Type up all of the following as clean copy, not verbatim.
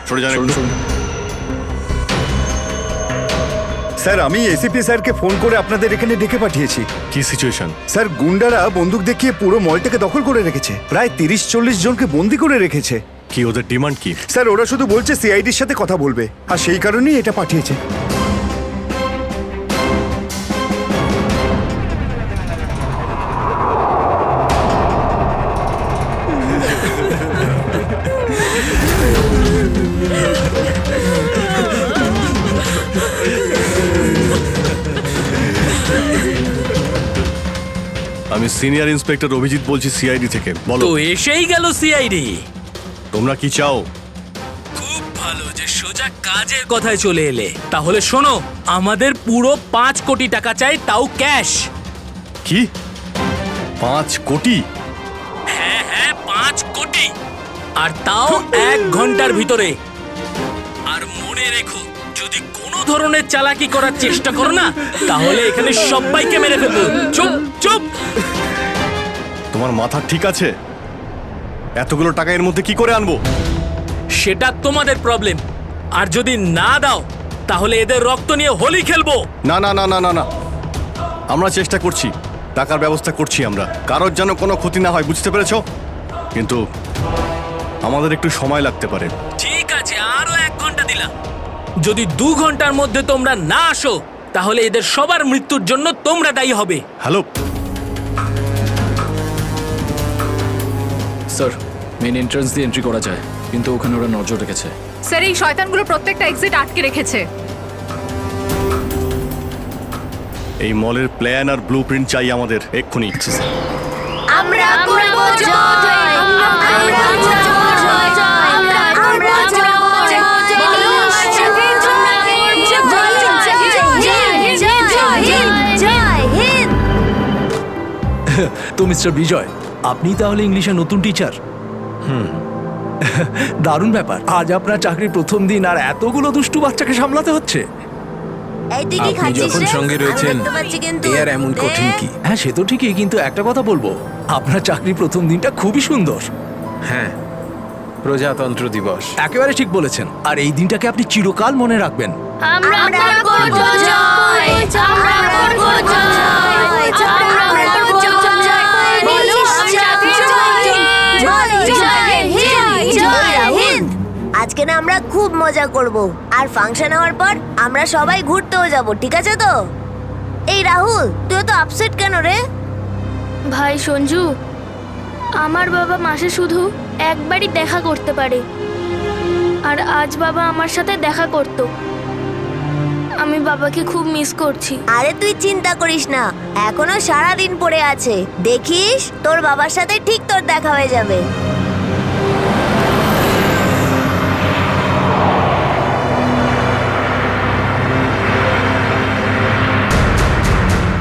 সরে যান একটু। স্যার আমি এসিপি স্যারকে ফোন করে আপনাদের এখানে ডেকে পাঠিয়েছি। কি সিচুয়েশন? স্যার গুন্ডারা বন্দুক দেখিয়ে পুরো মলটাকে দখল করে রেখেছে, প্রায় 30-40 জনকে বন্দি করে রেখেছে। কি ওদের ডিমান্ড কি? স্যার ওরা শুধু বলছে সিআইডির সাথে কথা বলবে, আর সেই কারণেই এটা পাঠিয়েছে। আমি সিনিয়র ইন্সপেক্টর অভিজিৎ বলছি সিআইডি থেকে। বলো তো এসেই গেল সিআইডি। তোমরা কি চাও? খুব ভালো যে সোজা কাজের কথায় চলে এলে। তাহলে শোনো, আমাদের পুরো 5 কোটি টাকা চাই, তাও ক্যাশ। কি 5 কোটি? হ্যাঁ 5 কোটি, আর তাও 1 ঘন্টার ভিতরে। আর মনে রেখো, যদি কোনো ধরনের চালাকি করার চেষ্টা করো না, তাহলে এখানে সবাইকে মেরে ফেলবো। চুপ চুপ। তোমার মাথা ঠিক আছে? এতগুলো টাকা এর মধ্যে কি করে আনবো? সেটা তোমাদের প্রবলেম। আর যদি না দাও, তাহলে এদের রক্ত নিয়ে হোলি খেলবো। না না না না না না, আমরা চেষ্টা করছি, টাকার ব্যবস্থা করছি আমরা। কারোর যেন কোনো ক্ষতি না হয়, বুঝতে পেরেছো? কিন্তু আমাদের একটু সময় লাগতে পারে। ঠিক আছে, আরো 1 ঘন্টা দিলাম। যদি 2 ঘন্টার মধ্যে তোমরা না আসো, তাহলে এদের সবার মৃত্যুর জন্য তোমরা দায়ী হবে। হ্যালো, স্যার মেন এন্ট্রান্স দিয়ে এন্ট্রি করা যায়, কিন্তু ওখানে ওরা নজর রেখেছে। স্যার এই শয়তানগুলো প্রত্যেকটা এক্সিট আটকে রেখেছে। এই মলের প্ল্যান আর ব্লুপ্রিন্ট চাই আমাদের এক্ষুনি। আমরা করব জয়, আমরা করব জয়, আমরা করব জয়, জয় হিন্দ। তো মিস্টার বিজয়, আপনি তাহলে ইংলিশের নতুন টিচার? দারুণ ব্যাপার। আজ আপনার চাকরির প্রথম দিন আর এতগুলো দুষ্টু বাচ্চাকে সামলাতে হচ্ছে। এই তুই কি আপনি খাচ্ছিস যখন রে? সঙ্গে আমি রয়েছেন, দেখতে পাচ্ছি কিন্তু। এ আর এমন কঠিন কি? হ্যাঁ সে তো ঠিকই, কিন্তু একটা কথা বলবো, আপনার চাকরির প্রথম দিনটা খুবই সুন্দর। হ্যাঁ, প্রজাতন্ত্র দিবস। একেবারে ঠিক বলেছেন, আর এই দিনটাকে আপনি চিরকাল মনে রাখবেন। আমরা করব জয়, আমরা করব জয়, আমরা করব জয়, বলো সাথে জয়, বলো জয় হিন্দ, জয় হিন্দ। আজকে না আমরা খুব মজা করব, আর ফাংশন হওয়ার পর আমরা সবাই ঘুরতেও যাব, ঠিক আছে তো? এই রাহুল, তুই তো আপসেট কেন রে? ভাই সঞ্জু, আমার বাবা মাসে শুধু একবারই দেখা করতে পারে, আর আজ বাবা আমার সাথে দেখা করত। আমি বাবাকে খুব মিস করছি। আরে তুই চিন্তা করিস না, এখনো সারা দিন পড়ে আছে, দেখিস তোর বাবার সাথে ঠিক তোর দেখা হয়ে যাবে।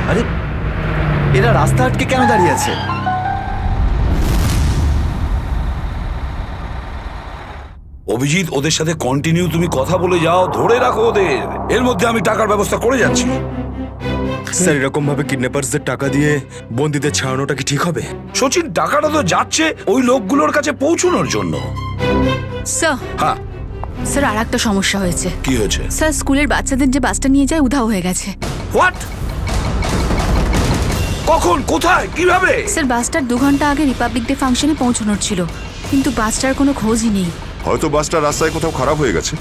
আরে এরা রাস্তা আটকে কেন দাঁড়িয়ে আছে? অভিজিৎ, ওদের সাথে কন্টিনিউ তুমি কথা বলে যাও, ধরে রাখো ওদের। এর মধ্যে আমি টাকার ব্যবস্থা করে যাচ্ছি। স্যার এরকম ভাবে কিডন্যাপার্সদের টাকা দিয়ে বন্দীদের ছাড়ানোটা কি ঠিক হবে? সচিন, টাকাটা তো যাচ্ছে ওই লোকগুলোর কাছে পৌঁছানোর জন্য। স্যার হ্যাঁ, স্যার আর একটা সমস্যা হয়েছে। কি হয়েছে? স্যার স্কুলের বাচ্চাদের যে বাসটা নিয়ে যায় উধাও হয়ে গেছে। হোয়াট? কখন, কোথায়, কিভাবে? স্যার বাসটার 2 ঘন্টা আগে রিপাবলিক ডে ফাংশনে পৌঁছানোর ছিল, কিন্তু বাসটার কোনো খোঁজই নেই। হয়তো বাসটা রাস্তায় কোথাও খারাপ হয়ে গেছে।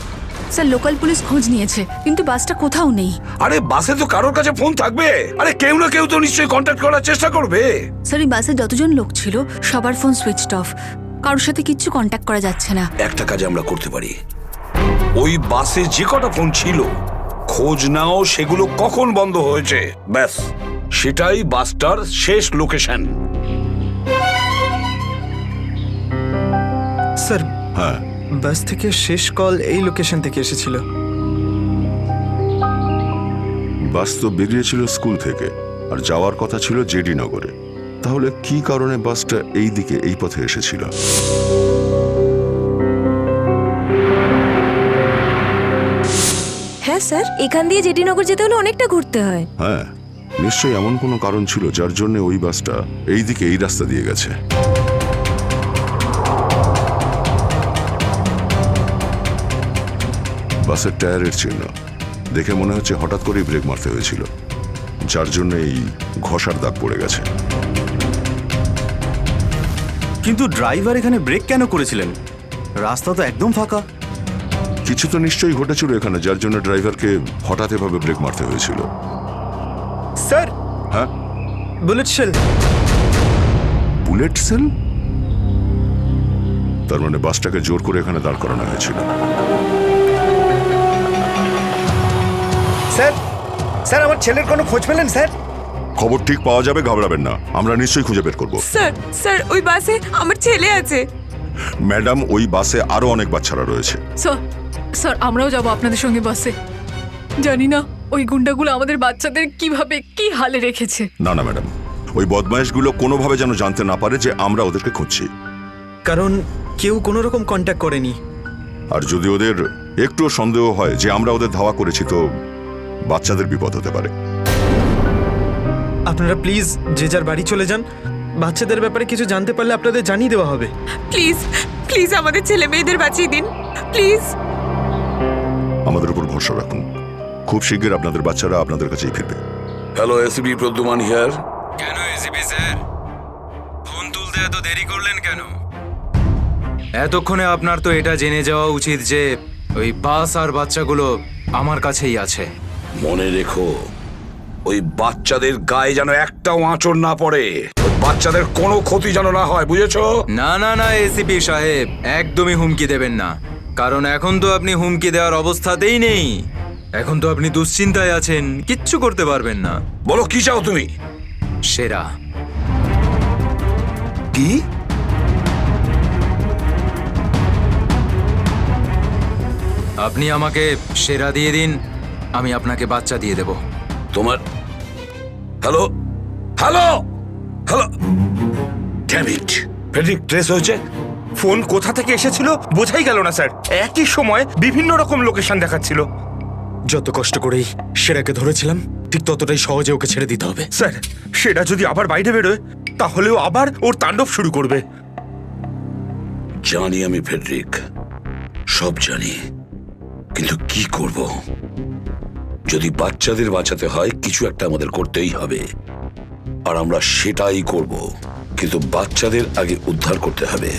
স্যার লোকাল পুলিশ খোঁজ নিয়েছে, কিন্তু বাসটা কোথাও নেই। আরে বাসে তো কারোর কাছে ফোন থাকবে। আরে কেউ না কেউ তো নিশ্চয়ই কন্ট্যাক্ট করার চেষ্টা করবে। স্যার এই বাসে যতজন লোক ছিল সবার ফোন সুইচড অফ, কারোর সাথে কিচ্ছু কন্ট্যাক্ট করা যাচ্ছে না। একটা কাজ আমরা করতে পারি, ওই বাসে যে কটা ফোন ছিল খোঁজ নাও সেগুলো কখন বন্ধ হয়েছে, ব্যাস সেটাই বাসটার শেষ লোকেশন। স্যার হ্যাঁ, বাস থেকে শেষ কল এই লোকেশন থেকে এসেছিল। বাস তো বেরিয়েছিল স্কুল থেকে, আর যাওয়ার কথা ছিল জেডি নগরে। তাহলে কি কারণে বাসটা এই দিকে এই পথে এসেছিল? হ্যাঁ স্যার, এখান দিয়ে জেডি নগর যেতে হলে অনেকটা ঘুরতে হয়। হ্যাঁ, নিশ্চয়ই এমন কোনো কারণ ছিল যার জন্য ওই বাসটা এই দিকে এই রাস্তা দিয়ে গেছে। বাসের টায়ারের চিহ্ন দেখে মনে হচ্ছে হঠাৎ করেই ব্রেক মারতে হয়েছিল, যার জন্য এই ঘষার দাগ পড়ে গেছে। কিন্তু ড্রাইভার এখানে ব্রেক কেন করেছিলেন? রাস্তা তো একদম ফাঁকা। কিছু তো নিশ্চয়ই ঘটেছিল এখানে, যার জন্য ড্রাইভারকে হঠাৎ এভাবে ব্রেক মারতে হয়েছিল। স্যার, হ্যাঁ, বুলেট শেল। Bullet sell? তার মানে বাসটাকে জোর করে এখানে দাঁড় করানো হয়েছিল। স্যার, স্যার আমার ছেলের কোনো খোঁজ পেলেন স্যার? খবর ঠিক পাওয়া যাবে, ঘাবড়াবেন না, আমরা নিশ্চয়ই খুঁজে বের করব। স্যার স্যার ওই বাসে আমার ছেলে আছে। ম্যাডাম, ওই বাসে আরো অনেক বাচ্চারা রয়েছে। স্যার স্যার আমরাও যাব আপনাদের সঙ্গে বাসে। জানি না ওই গুন্ডাগুলো আমাদের বাচ্চাদের কিভাবে কি হালে রেখেছে। না না ম্যাডাম, ওই বদমাইশগুলো কোনোভাবে যেন জানতে না পারে যে আমরা ওদেরকে খুঁজছি। কারণ কেউ কোনো রকম কন্ট্যাক্ট করেনি। আর যদি ওদের একটুও সন্দেহ হয় যে আমরা ওদের ধাওয়া করেছি, তো বাচ্চাদের বিপদ হতে পারে। আপনারা প্লিজ যে যার বাড়ি চলে যান। বাচ্চাদের ব্যাপারে কিছু জানতে পারলে আপনাদের জানিয়ে দেওয়া হবে। প্লিজ প্লিজ আমাদের ছেলে মেয়েদের বাঁচিয়ে দিন প্লিজ। আমাদের উপর ভরসা রাখুন, খুব শীঘ্র আপনাদের বাচ্চারা আপনাদের কাছেই ফিরবে। Hello, ACP Pradyuman here. কেন এসিপি স্যার, ফোন তুলতে এত দেরি করলেন কেন? এতক্ষণে আপনার তো এটা জেনে যাওয়া উচিত যে ওই বাস আর বাচ্চাগুলো আমার কাছেই আছে। মনে রেখো, ওই বাচ্চাদের গায়ে যেন একটাও আঁচড় না পড়ে, ওই বাচ্চাদের কোনো ক্ষতি যেন না হয়, বুঝেছো? না না না এসিপি সাহেব, একদমই হুমকি দেবেন না, কারণ এখন তো আপনি হুমকি দেওয়ার অবস্থাতেই নেই। এখন তো আপনি দুশ্চিন্তায় আছেন, কিচ্ছু করতে পারবেন না। বলো কি চাও তুমি? সেরা। কি? আপনি আমাকে সেরা দিয়ে দিন, আমি আপনাকে বাচ্চা দিয়ে দেব। তোমার hello hello hello, damn it, Friedrich trace হয়েছে। ফোন কোথা থেকে এসেছিল বোঝাই গেল না স্যার। একই সময় বিভিন্ন রকম লোকেশন দেখাচ্ছিল। যত কষ্ট করেই সেরাকে ধরেছিলাম, ঠিক ততটাই সহজে ওকে ছেড়ে দিতে হবে। স্যার, সেটা যদি আবার বাইরে বেরোয় তাহলেও আবার ওর তাণ্ডব শুরু করবে। জানি আমি ফেডরিক, সব জানি, কিন্তু কি করব? যদি বাচ্চাদের বাঁচাতে হয়, কিছু একটা আমাদের করতেই হবে, আর আমরা সেটাই করব, কিন্তু বাচ্চাদের আগে উদ্ধার করতে হবে।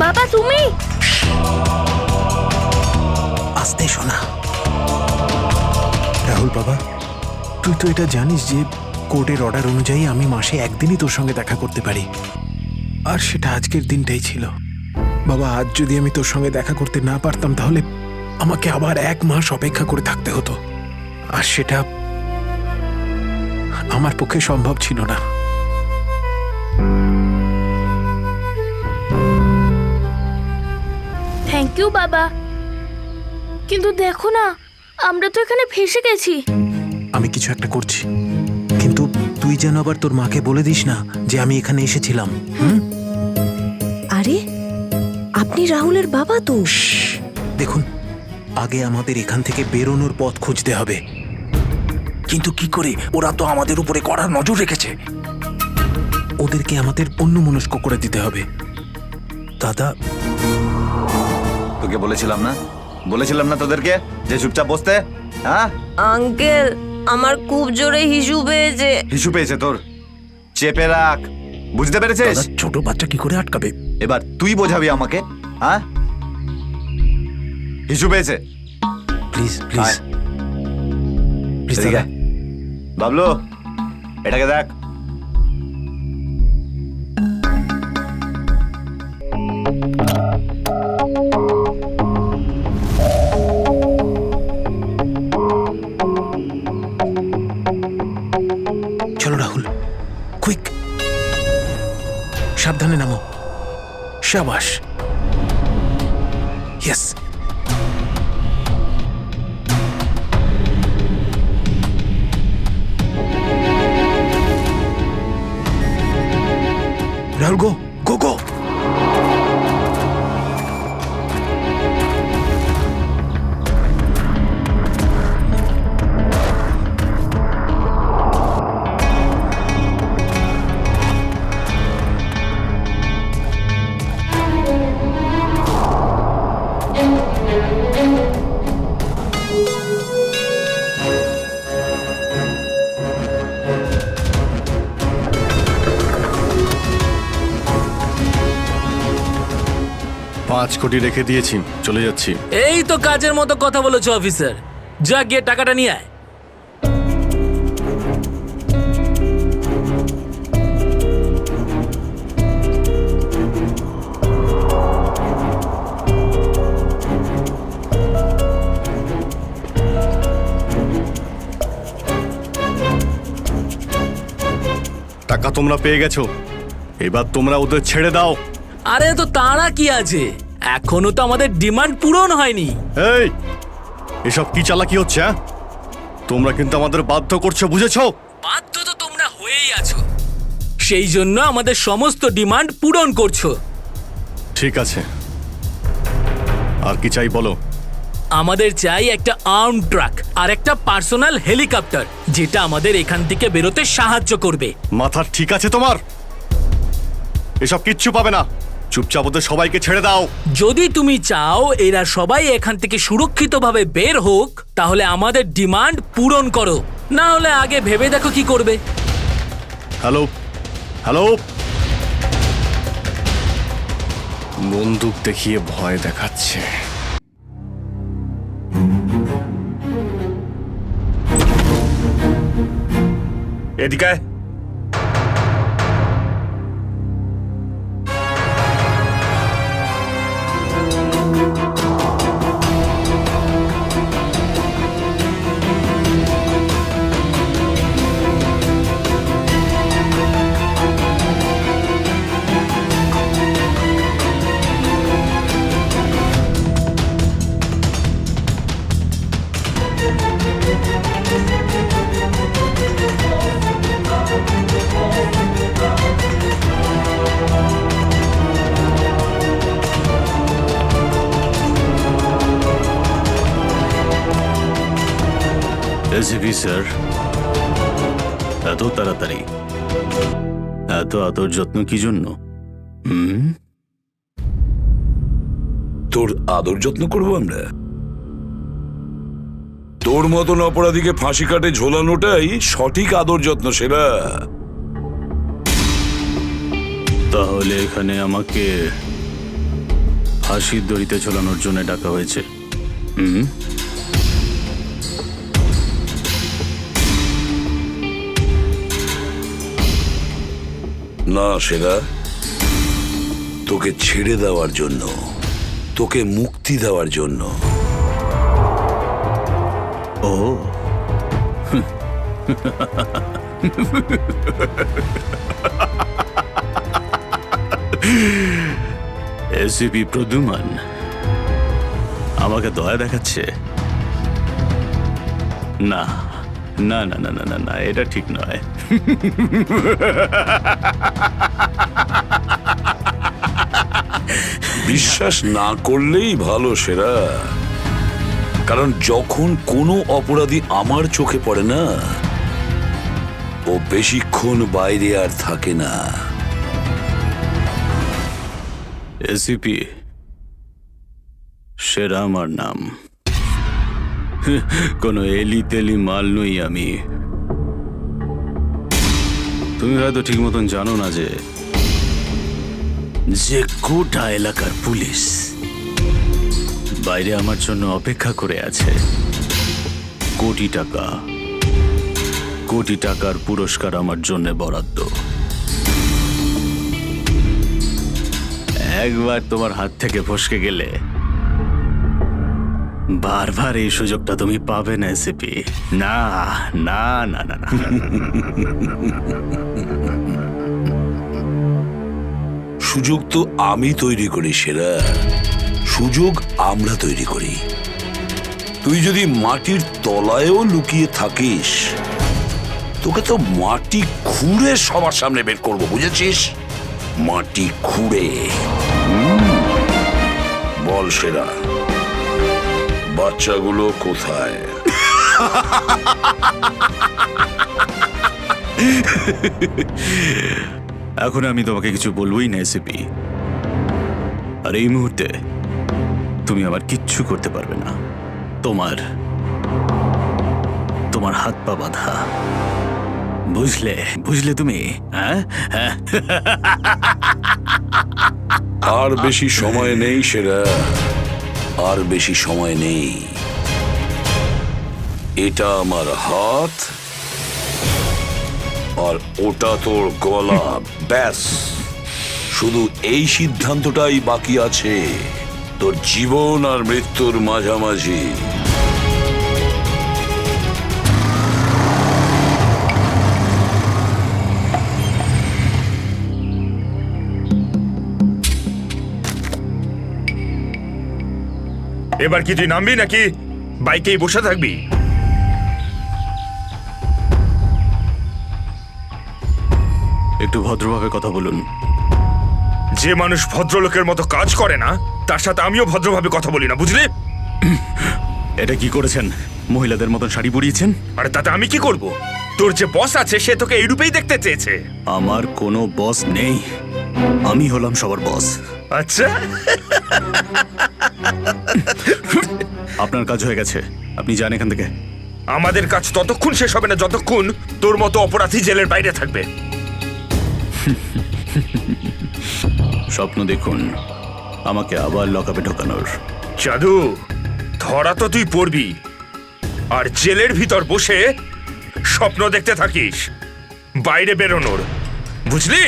বাবা তুমি? আস্তে শোনা। রাহুল বাবা, তুই তো এটা জানিস যে কোর্টের অর্ডার অনুযায়ী আমি মাসে একদিনই তোর সঙ্গে দেখা করতে পারি, আর সেটা আজকের দিনটাই ছিল। বাবা, আজ যদি আমি তোর সঙ্গে দেখা করতে না পারতাম তাহলে আমাকে আবার 1 মাস অপেক্ষা করে থাকতে হতো, আর সেটা আমার পক্ষে সম্ভব ছিল না। থ্যাংক ইউ বাবা, কিন্তু দেখো না, আমরা তো এখানে ফেসে গেছি। আমি কিছু একটা করছি, কিন্তু তুই যেন আবার তোর মাকে বলে দিস না যে আমি এখানে এসেছিলাম। আরে আপনি রাহুলের বাবা তো। দেখুন, আগে আমাদের এখান থেকে বেরোনোর পথ খুঁজতে হবে। কিন্তু কি করে? ওরা তো আমাদের উপরে কড়া নজর রেখেছে। ওদেরকে আমাদের অন্যমনস্ক করে দিতে হবে। দাদা, তোকে বলেছিলাম না তোদেরকে যে চুপচাপ বসতে? হ্যাঁ আঙ্কেল, আমার খুব জোরে হিসু পেয়েছে। হিসু পেয়েছে তোর? চেপে রাখ, বুঝতে পেরেছিস? ছোট বাচ্চা কি করে আটকাবে? এবার তুই বোঝাবি আমাকে। হ্যাঁ, হিসু পেয়েছে? প্লিজ প্লিজ প্লিজ দাদা। বাবলু, এটাকে দেখ। সাবধানে নামো। শাবাশ। ইয়েস। রাহুল, গো গো গো। $5 কোটি রেখে দিয়েছি, চলে যাচ্ছি। এই তো কাজের মতো কথা বলেছো অফিসার। যা গিয়ে টাকাটা নিয়ে আয়। টাকা তোমরা পেয়ে গেছো, এবার তোমরা ওদের ছেড়ে দাও। আরে তো তারা কি আছে, এখনো তো আমাদের ডিমান্ড পূরণ হয়নি। এই এসব কি চালাকি হচ্ছে? হ্যাঁ, তোমরা কিন্তু আমাদের বাধ্য করছো, বুঝেছো? বাধ্য তো তোমরা হয়েই আছো, সেই জন্য আমাদের সমস্ত ডিমান্ড পূরণ করছো। ঠিক আছে, আর কি চাই বলো? আমাদের চাই একটা আর্ম ট্রাক আর একটা পার্সোনাল হেলিকপ্টার, যেটা আমাদের এখান থেকে বেরোতে সাহায্য করবে। মাথা ঠিক আছে তোমার? এসব কিচ্ছু পাবে না, চুপচাপ ওদের সবাইকে ছেড়ে দাও। যদি তুমি চাও এরা সবাই এখান থেকে সুরক্ষিতভাবে বের হোক, তাহলে আমাদের ডিমান্ড পূরণ করো, না হলে আগে ভেবে দেখো কি করবে। হ্যালো হ্যালো, বন্দুক দেখিয়ে ভয় দেখাচ্ছে। এদিকে আয়। এসিপি স্যার, এত তাড়াতাড়ি, এত আদর যত্ন কি জন্য? তোর আদর যত্ন করবো আমরা? তোর মতন অপরাধীকে ফাঁসি কাটে ঝোলানোটাই সঠিক আদর যত্ন, সেরা। তাহলে এখানে আমাকে ফাঁসির দড়িতে ঝোলানোর জন্য ডাকা হয়েছে? না সেরা, তোকে ছেড়ে দেওয়ার জন্য, তোকে মুক্তি দেওয়ার জন্য। ও এসিপি প্রদ্যুমান আমাকে দয়া দেখাচ্ছে? না না না না না না না, এটা ঠিক নয়। বিশ্বাস না করলেই ভালো সেরা, কারণ যখন কোনো অপরাধী আমার চোখে পড়ে না, ও বেশিক্ষণ বাইরে আর থাকে না। এসিপি সেরা আমার নাম, কোনো এলি তেলি মাল নই আমি। তুমি হয়তো ঠিক মতন জানো না যে গোটা এলাকার পুলিশ বাইরে আমার জন্য অপেক্ষা করে আছে। কোটি টাকার পুরস্কার আমার জন্য বরাদ্দ। একবার তোমার হাত থেকে ফসকে গেলে বারবার এই সুযোগটা তুমি পাবে না এসিপি। না না না না না। সুযোগ তো আমি তৈরি করি সেরা, সুযোগ আমরা তৈরি করি। তুই যদি মাটির তলায়ও লুকিয়ে থাকিস, তোকে তো মাটি খুঁড়ে সবার সামনে বের করবো, বুঝেছিস? মাটি খুঁড়ে। বল সেরা, বাচ্চাগুলো কোথায়? এখন আমি তোমাকে কিছু বলবোই না এসিপি। আর এই মুহূর্তে তুমি আমার কিচ্ছু করতে পারবে না। তোমার হাত পা বাঁধা, বুঝলে? বুঝলে তুমি? হ্যাঁ হ্যাঁ। আর বেশি সময় নেই সেরা, আর বেশি সময় নেই। এটা আমার হাত আর ওটা তোর গলা, ব্যাস। শুধু এই সিদ্ধান্তটাই বাকি আছে, তোর জীবন আর মৃত্যুর মাঝামাঝি। এবার কি তুই নামবি নাকি বাইকেই বসে থাকবি? একটু ভদ্রভাবে কথা বলুন। যে মানুষ ভদ্রলোকের মতো কাজ করে না, তার সাথে আমিও ভদ্রভাবে কথা বলি না, বুঝলি? এটা কি করেছেন? মহিলাদের মতন শাড়ি পরিয়েছেন? আরে তাতে আমি কি করব? তোর যে বস আছে সে তোকে এই রূপেই দেখতে চেয়েছে। আমার কোনো বস নেই, আমি হলাম সবার বস। আচ্ছা, আপনার কাজ হয়ে গেছে, আপনি যান এখান থেকে। আমাদের কাজ ততক্ষণ শেষ হবে না যতক্ষণ তোর মতো অপরাধী জেলের বাইরে থাকবে। স্বপ্ন দেখুন আমাকে আবার লকআপে ঢোকানোর। জাদু, ধরা তো তুই পড়বি, আর জেলের ভিতর বসে স্বপ্ন দেখতে থাকিস বাইরে বেরোনোর, বুঝলি?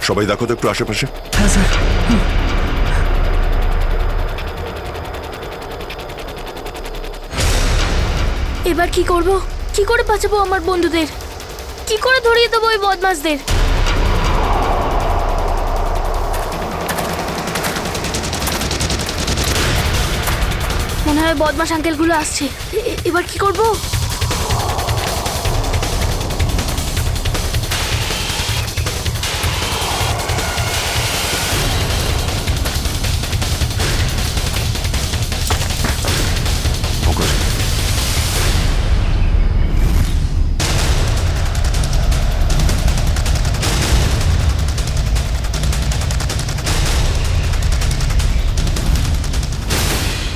সবাই দেখো তো একটু আশেপাশে। হ্যাঁ স্যার। এবার কি করব? কি করে বাঁচাবো আমার বন্ধুদের? কি করে ধরিয়ে দেবো ওই বদমাশদের? মনে হয় বদমাশ আঙ্কেলগুলো আসছে। এবার কি করব?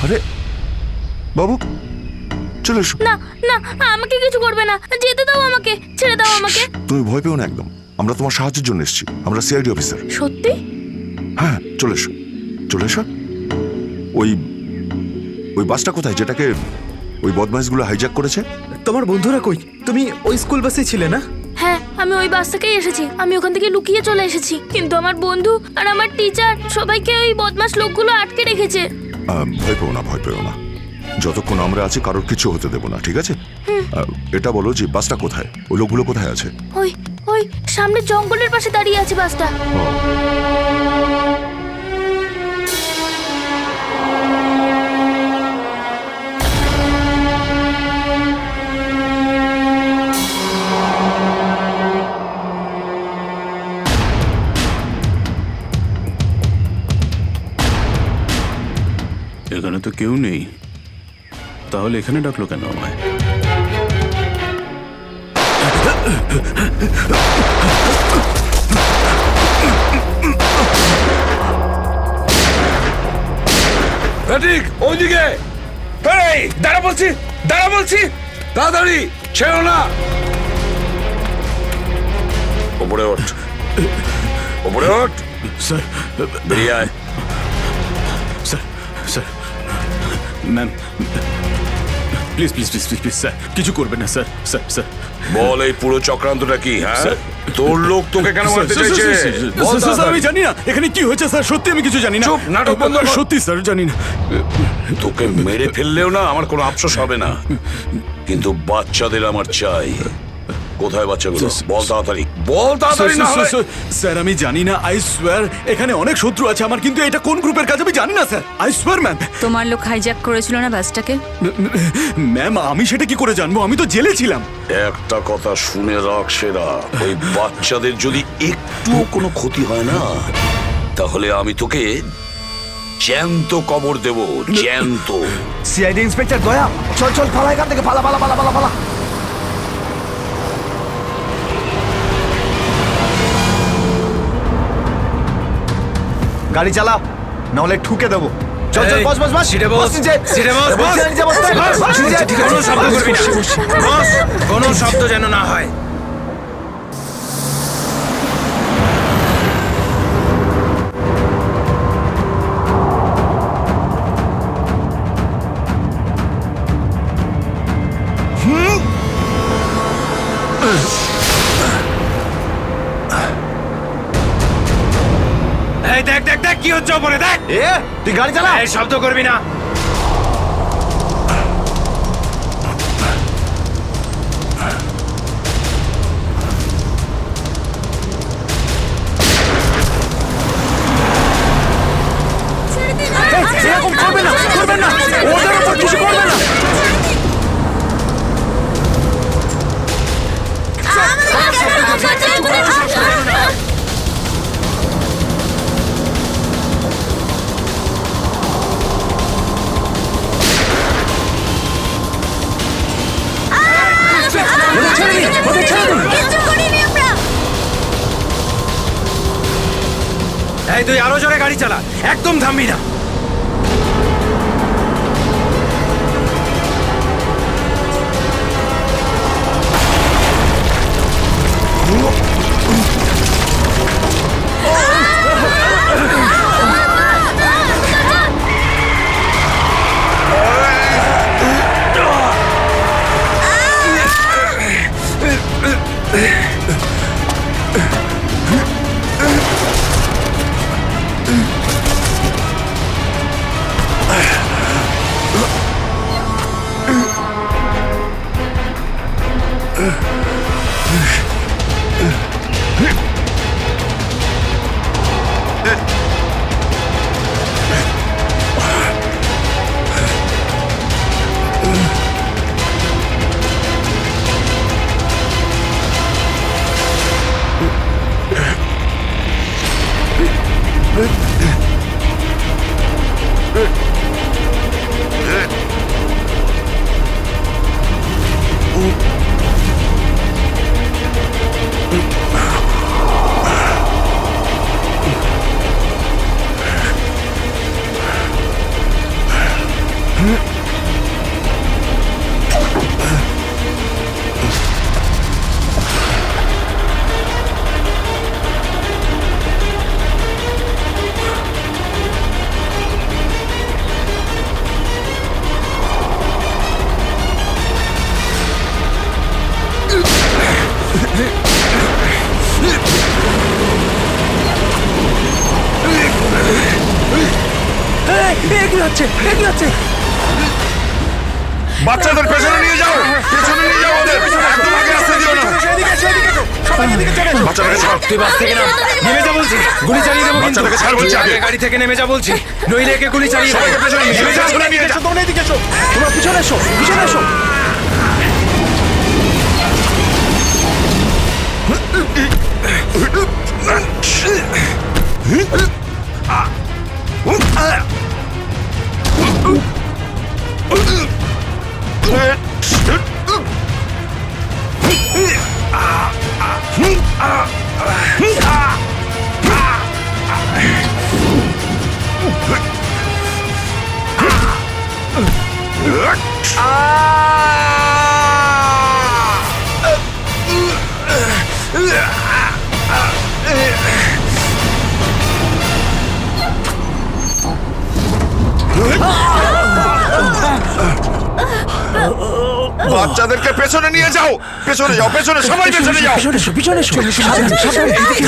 আরে বাবু, চলে এসো। না না, আমাকে কিছু করবে না, যেতে দাও আমাকে, ছেড়ে দাও আমাকে। তুমি ভয় পেও না একদম, আমরা তোমার সাহায্যের জন্য এসেছি, আমরা সিআইডি অফিসার। সত্যি? হ্যাঁ, চলে এসো, চলে এসো। ওই ওই বাসটা কোথায় যেটাকে ওই বদমাইশগুলো হাইজ্যাক করেছে? তোমার বন্ধুরা কই? তুমি ওই স্কুল বাসে ছিলে না? হ্যাঁ, আমি ওই বাস থেকেই এসেছি। আমি ওখান থেকে লুকিয়ে চলে এসেছি, কিন্তু আমার বন্ধু আর আমার টিচার সবাইকে ওই বদমাশ লোকগুলো আটকে রেখেছে। ভয় পেও না, ভয় পেও না, যতক্ষণ আমরা আছি কারোর কিছু হতে দেবো না, ঠিক আছে? এটা বলো যে বাসটা কোথায়, ওই লোকগুলো কোথায় আছে? ওই ওই সামনে জঙ্গলের পাশে দাঁড়িয়ে আছে বাসটা। এখানে তো কেউ নেই, তাহলে এখানে ডাকলো কেন আমায়? ওইদিকে দাঁড়া বলছি, দাঁড়া বলছি, তাড়াতাড়ি, ছেড়ো না। ওপরে ওঠ, ওপরে ওঠ। স্যার, বেরিয়ে আয়। Sir, sir, ma'am, please please please please please sir, কিছু করবেন না স্যার। স্যার, স্যার, বল এই পুরো চক্রান্তটা কি? হ্যাঁ, স্যার, তোর লোক তোকে কেন মারতে চাইছে? বল স্যার আমি তাড়াতাড়ি। জানি না এখানে কি হয়েছে স্যার, সত্যি আমি কিছু জানি না। চুপ, নাটক বন্ধ কর। সত্যি স্যার জানি না। তোকে মেরে ফেললেও না আমার কোনো আফসোস হবে না, কিন্তু বাচ্চাদের আমার চাই। কোথায় বাচ্চাগুলো? বল তাড়াতাড়ি, বল তাড়াতাড়ি না হলে- স্যার আমি জানি না, আই সোয়ার এখানে অনেক শত্রু আছে আমার, কিন্তু এটা কোন গ্রুপের কাজ আমি জানি না স্যার, আই সোয়ার ম্যাম। তোমার লোক হাইজ্যাক করেছিল না বাসটাকে? ম্যাম আমি সেটা কি করে জানবো, আমি তো জেলে ছিলাম। একটা কথা শুনে রাখ সেরা, ওই বাচ্চাদের যদি একটুও কোনো ক্ষতি হয় না, তাহলে আমি তোকে জ্যান্ত কবর দেব, জ্যান্ত। সিআইডি ইন্সপেক্টর দয়া, চল চল পালা এখান থেকে, পালা পালা পালা পালা পালা। গাড়ি চালা, নাহলে ঠুকে দেবো। চল চল, এই, বস বস বস, সিটে বস, নিচে। সিটে বস, বস। নিচে বস, বস, নিচে। কোনো শব্দ করবি না। বস, কোনো শব্দ যেন না হয়। এই দেখ দেখ দেখ কি হচ্ছে ওপরে, দেখ। এ তুই গাড়ি চালা। এই শব্দ করবি না। এরকম করবে না, করবেন না, ওদের উপর কিছু করবে না। এই তুই আরো জোরে গাড়ি চালা, একদম থামবি না। বাচ্চাদের পেছনে নিয়ে যাও, পেছনে নিয়ে যাও ওদের, একদম আগে আসতে দিও না। বাচ্চাটাকে ছাড়, তুই বাস থেকে নাম, নেমে যা বলছি, গুলি চালিয়ে দেবো কিন্তু। বাচ্চাটাকে ছাড় বলছি আগে। গাড়ি থেকে নেমে যা বলছি, নইলে একে গুলি চালিয়ে দেবো। সবাইকে পেছনে নিয়ে যাও, পেছনে নিয়ে যাও। তোমরা এদিকে এসো, তোমরা পিছনে এসো, পিছনে এসো। বাচ্চাদেরকে পেছনে নিয়ে যাও, পেছনে যাও, পেছনে সবাই পেছনে যাও, পিছনে এসো,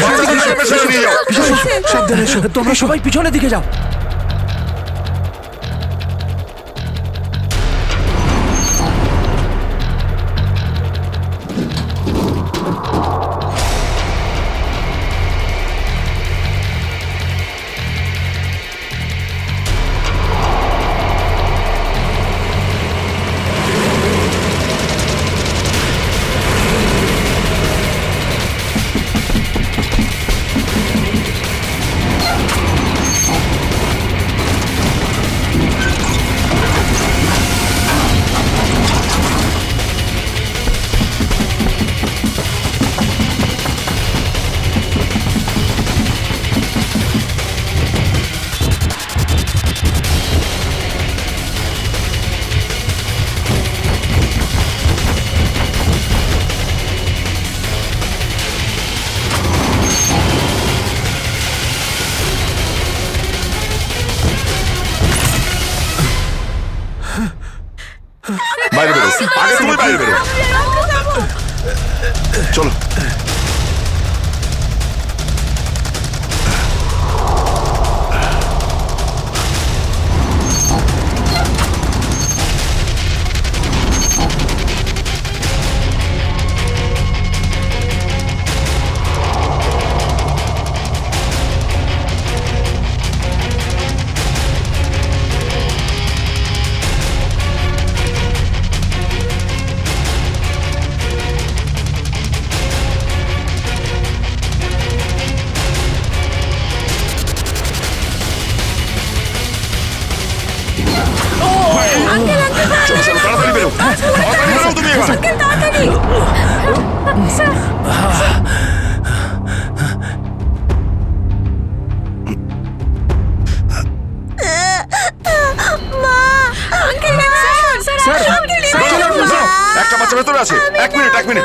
বাচ্চাদেরকে পেছনে নিয়ে যাও। সাবধানে এসো, তোমরা সবাই পিছনের দিকে যাও। বাইরে বেরো, আগে তুমি বাইরে বেরো। চলো। চলো, চলো, তাড়াতাড়ি বেরো, তাড়াতাড়ি বেরো তুমি এবার। একটা বাচ্চা ভেতরে আছে, এক মিনিট, এক মিনিট।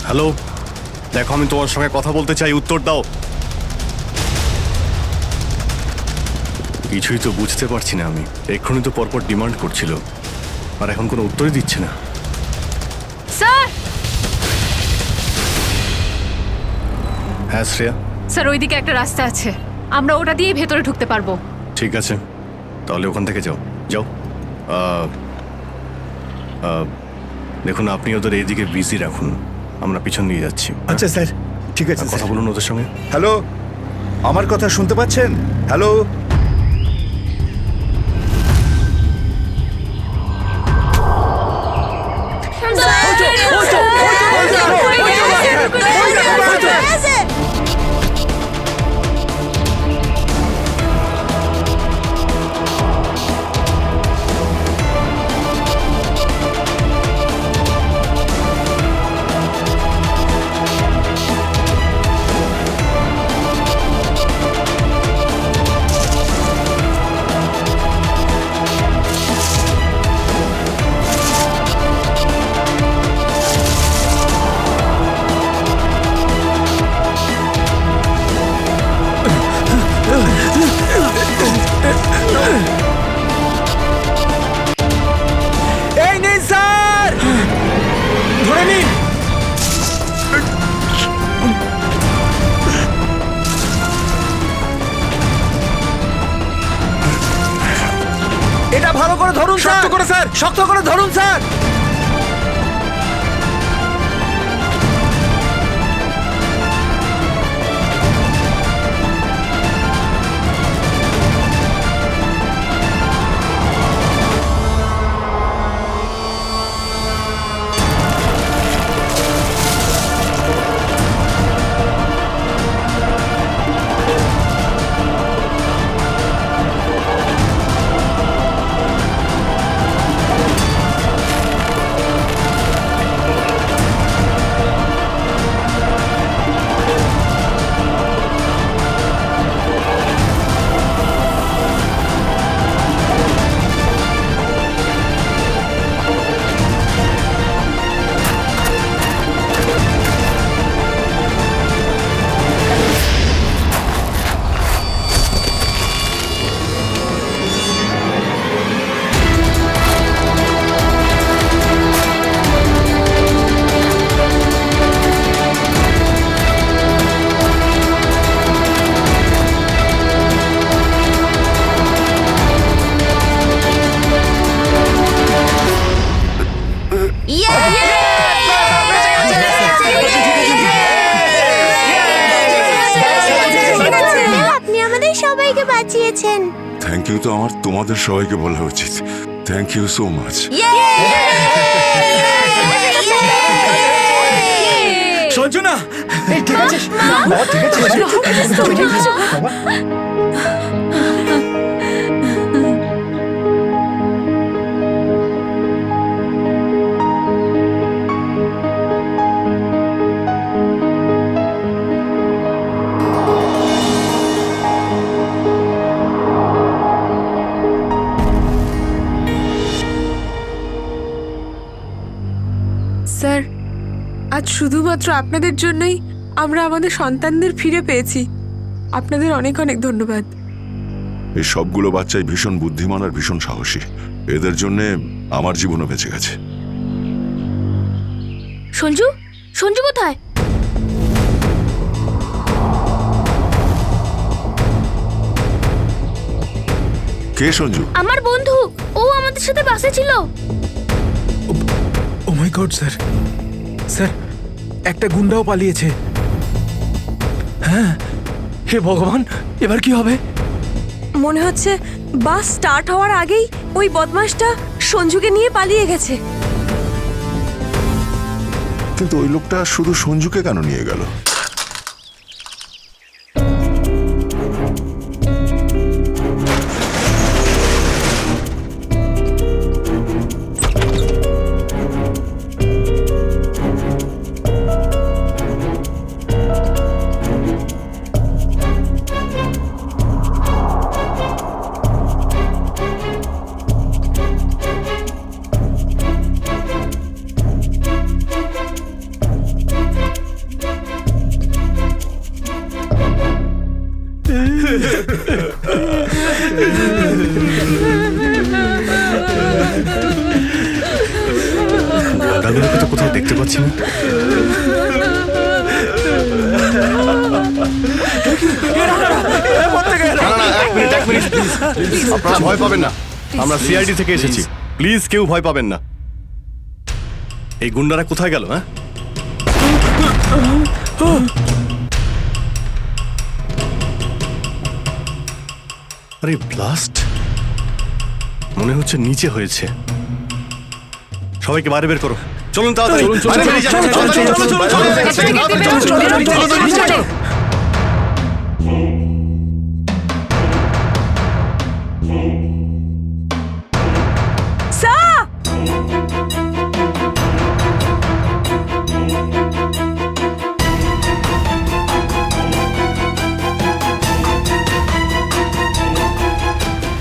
হ্যালো, দেখো আমি তোমার সঙ্গে কথা বলতে চাই, উত্তর দাও। কিছুই তো বুঝতে পারছি না আমি। এক্ষুনি তো পরপর ডিমান্ড করছিল, আর এখন কোনো উত্তরই দিচ্ছে না। স্যার, হ্যাঁ শ্রেয়া। স্যার ওইদিকে একটা রাস্তা আছে, আমরা ওটা দিয়েই ভেতরে ঢুকতে পারবো। ঠিক আছে, তাহলে ওখান থেকে যাও, যাও। দেখুন, আপনি ওদের এইদিকে বিজি রাখুন, আমরা পিছন দিয়ে যাচ্ছি। আচ্ছা স্যার, ঠিক আছে। কথা বলুন ওদের সঙ্গে। হ্যালো, আমার কথা শুনতে পাচ্ছেন? হ্যালো, করে স্যার, শক্ত করে ধরুন স্যার। আপনি আমাদের সবাইকে বাঁচিয়েছেন। থ্যাংক ইউ তো আমার তোমাদের সবাইকে বলা উচিত। Thank you so much. Sanjana, ঠিক আছে বাবা, ঠিক আছে। স্যার, আজ শুধুমাত্র আপনাদের জন্যই আমরা আমাদের সন্তানদের ফিরে পেয়েছি। আপনাদের অনেক অনেক ধন্যবাদ। এই সবগুলো বাচ্চাই ভীষণ বুদ্ধিমান আর ভীষণ সাহসী। এদের জন্যে আমার জীবনও বেঁচে গেছে। সঞ্জু, সঞ্জু কোথায়? কে সঞ্জু? আমার বন্ধু, ও আমাদের সাথে বাসে ছিল। ও মাই গড স্যার, স্যার একটা গুন্ডাও পালিয়েছে। হ্যাঁ, হে ভগবান, এবার কি হবে? মনে হচ্ছে বাস স্টার্ট হওয়ার আগেই ওই বদমাশটা সঞ্জুকে নিয়ে পালিয়ে গেছে। কিন্তু ওই লোকটা শুধু সঞ্জুকে কেন নিয়ে গেল? গাগুলোকে তো কোথাও দেখতে পাচ্ছি না। এক মিনিট প্লিজ। আপনারা ভয় পাবেন না, আমরা সিআইডি থেকে এসেছি। প্লিজ কেউ ভয় পাবেন না। এই গুন্ডারা কোথায় গেল? হ্যাঁ, আরে ব্লাস্ট মনে হচ্ছে নিচে হয়েছে। সবাইকে বাইরে বের করো। চলুন তাড়াতাড়ি।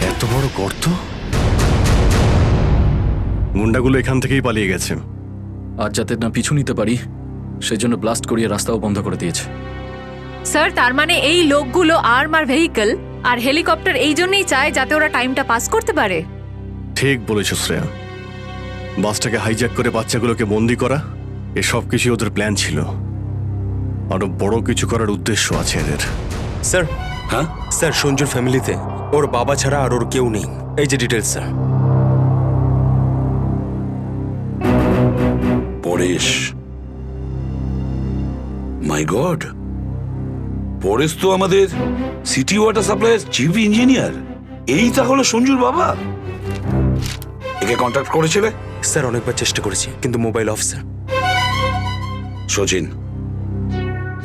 এত বড় গর্ত! গুন্ডাগুলো এখান থেকেই পালিয়ে গেছে। আর যাতে না পিছু নিতে পারি সেজন্য ব্লাস্ট করিয়ে রাস্তাও বন্ধ করে দিয়েছে। স্যার, তার মানে এই লোকগুলো আর্মার ভেহিকল আর হেলিকপ্টার এই জন্যই চায় যাতে ওরা টাইমটা পাস করতে পারে। ঠিক বলেছ শ্রেয়া। বাসটাকে হাইজ্যাক করে বাচ্চাগুলোকে বন্দি করা, এসব কিছু ওদের প্ল্যান ছিল। আরো বড় কিছু করার উদ্দেশ্য আছে এদের। স্যার, হ্যাঁ স্যার, সঞ্জুর ফ্যামিলিতে ওর বাবা ছাড়া আর ওর কেউ নেই। এই যে ডিটেলস স্যার। পরেশ, মাই গড, পরেশ তো আমাদের সিটি ওয়াটার সাপ্লাইয়ের চিফ ইঞ্জিনিয়ার। এই তাহলে সঞ্জুর বাবা। একে কন্ট্যাক্ট করেছিলে? স্যার অনেকবার চেষ্টা করেছি, কিন্তু মোবাইল অফ স্যার। সচিন,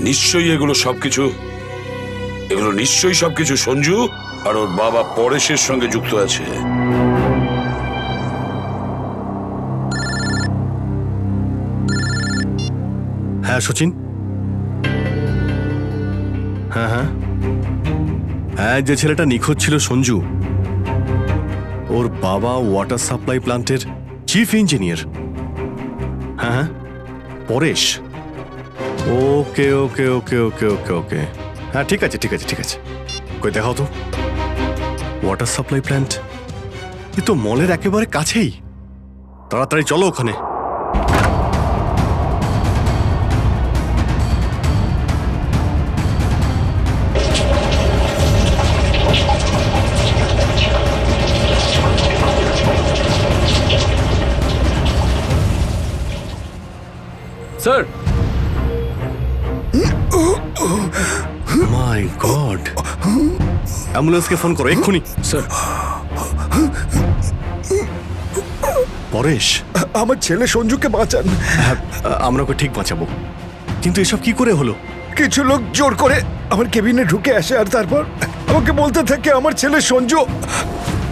নিশ্চয়ই এগুলো সবকিছু সঞ্জু আর ওর বাবা পরেশের সঙ্গে যুক্ত আছে। হ্যাঁ সচিন, হ্যাঁ হ্যাঁ হ্যাঁ, যে ছেলেটা নিখোঁজ ছিল সঞ্জু, ওর বাবা ওয়াটার সাপ্লাই প্ল্যান্টের চিফ ইঞ্জিনিয়ার। হ্যাঁ হ্যাঁ, পরেশ। ওকে ওকে ওকে ওকে ওকে ওকে, হ্যাঁ ঠিক আছে ঠিক আছে ঠিক আছে। কই দেখাও তো ওয়াটার সাপ্লাই প্ল্যান্ট। এ তো মলের একেবারে কাছেই। তাড়াতাড়ি চলো ওখানে। স্যার, মাই গড, অ্যাম্বুলেন্সকে ফোন করো এক্ষুনি। স্যার, পরেশ, আমার ছেলে সঞ্জুকে বাঁচান। হ্যাঁ, আমরা ওকে ঠিক বাঁচাবো, কিন্তু এসব কি করে হলো? কিছু লোক জোর করে আমার কেবিনে ঢুকে আসে আর তারপর আমাকে বলতে থাকে আমার ছেলে সঞ্জু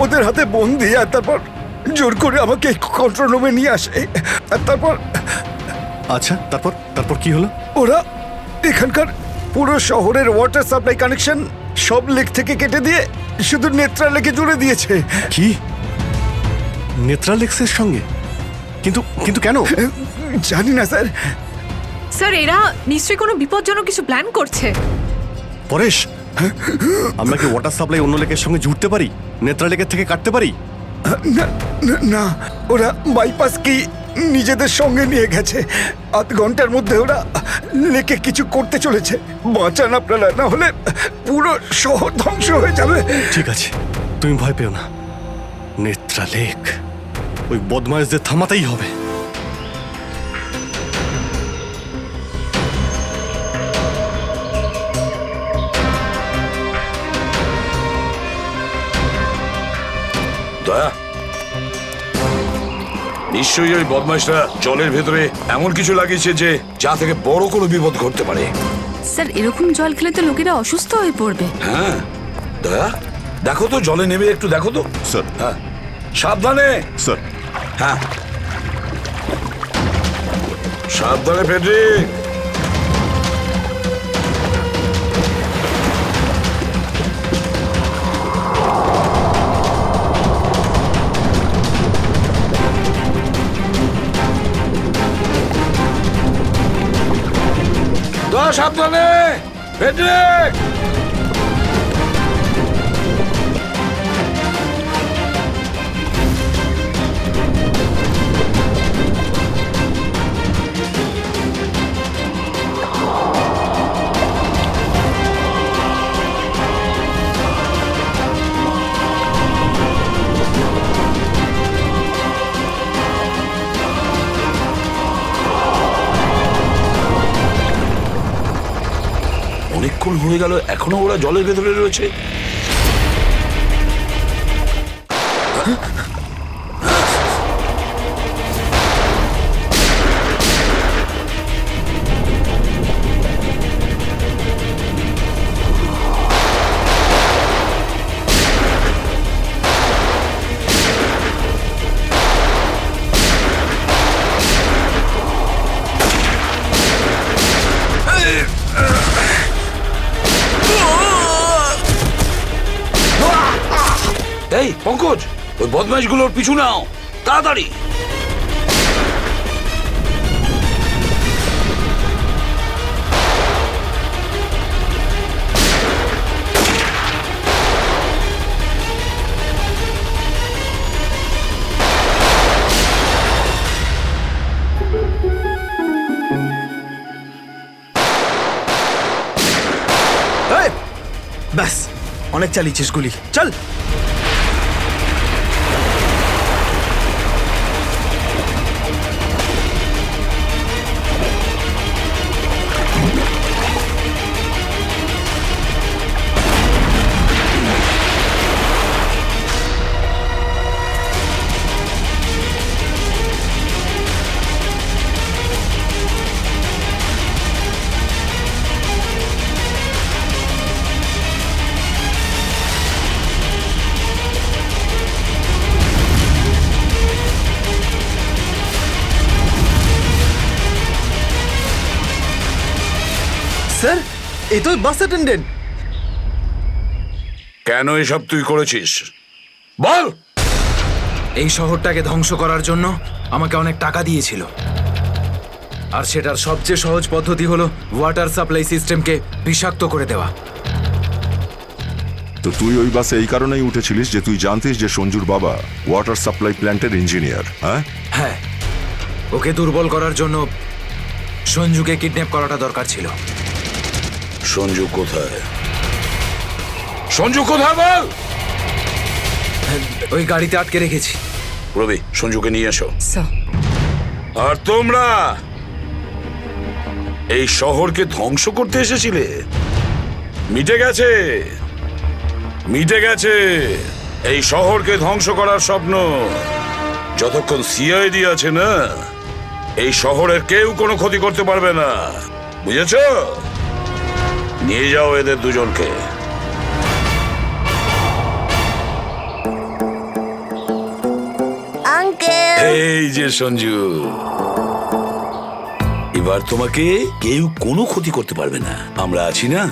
ওদের হাতে বন্দি, আর তারপর জোর করে আমাকে কন্ট্রোল রুমে নিয়ে আসে। আর তারপর আচ্ছা, তারপর তারপর কি হলো? ওরা এখানকার পুরো শহরের ওয়াটার সাপ্লাই কানেকশন সব লেক থেকে কেটে দিয়ে শুধু নেত্রা লেকে জুড়ে দিয়েছে। কি, নেত্রালেক্সের সঙ্গে? কিন্তু কিন্তু কেন? জানি না স্যার। স্যার, এরা নিশ্চয়ই কোনো বিপজ্জনক কিছু প্ল্যান করছে। পরেশ, আমরা কি ওয়াটার সাপ্লাই অন্য লেকের সঙ্গে জুড়তে পারি? নেত্রা লেকের থেকে কাটতে পারি? না, ওরা বাইপাস কি নিজেদের সঙ্গে নিয়ে গেছে। আধ ঘন্টার মধ্যে ওরা লেকে কিছু করতে চলেছে। বাঁচান আপনারা, না হলে পুরো শহর ধ্বংস হয়ে যাবে। ঠিক আছে, তুমি ভয় পেও না। নেত্রা লেক, ওই বদমাইশদের থামাতেই হবে। দয়া, নিশ্চয়ই ওই বদমাইশরা জলের ভেতরে এমন কিছু লাগিয়েছে যে যা থেকে বড় কোনো বিপদ ঘটতে পারে। স্যার, এরকম জল খেলে তো লোকেরা অসুস্থ হয়ে পড়বে। হ্যাঁ দয়া, দেখো তো জলে নেমে একটু দেখো তো। স্যার। হ্যাঁ, সাবধানে। স্যার। হ্যাঁ, সাবধানে ফেডরিক। দয়া, সাবধানে ফেডরিক। অনেকক্ষণ হয়ে গেল, এখনো ওরা জলের ভেতরে রয়েছে। এই পঙ্কজ, ওই বদমাইশগুলোর পিছু নাও তাড়াতাড়ি। ব্যাস, অনেক চালিয়েছিস গুলি, চল। স্যার এই তো বাস অ্যাটেন্ডেন্ট। কেন এসব তুই করেছিস বল? এই শহরটাকে ধ্বংস করার জন্য আমাকে অনেক টাকা দিয়েছিল, আর সেটার সবচেয়ে সহজ পদ্ধতি হলো ওয়াটার সাপ্লাই সিস্টেমকে বিষাক্ত করে দেওয়া। তো তুই ওই বাসে এই কারণেই উঠেছিলিস যে তুই জানতিস যে সঞ্জুর বাবা ওয়াটার সাপ্লাই প্ল্যান্টের ইঞ্জিনিয়ার, হ্যাঁ? হ্যাঁ, ওকে দুর্বল করার জন্য সঞ্জুকে কিডন্যাপ করাটা দরকার ছিল। সঞ্জু কোথায়? সঞ্জু কোথায় বল? ওই গাড়িতে আটকে রেখেছি। রবি, সঞ্জুকে নিয়ে এসো। স্যার আর তোমরা এই শহরকে ধ্বংস করতে এসেছিলে? মিটে গেছে, মিটে গেছে এই শহরকে ধ্বংস করার স্বপ্ন। যতক্ষণ সিআইডি আছে না, এই শহরের কেউ কোনো ক্ষতি করতে পারবে না, বুঝেছো? নিয়ে যাও এদের দুজনকে। আঙ্কেল এই যে সঞ্জু, এবার তোমাকে কেউ কোনো ক্ষতি করতে পারবে না, আমরা আছি না?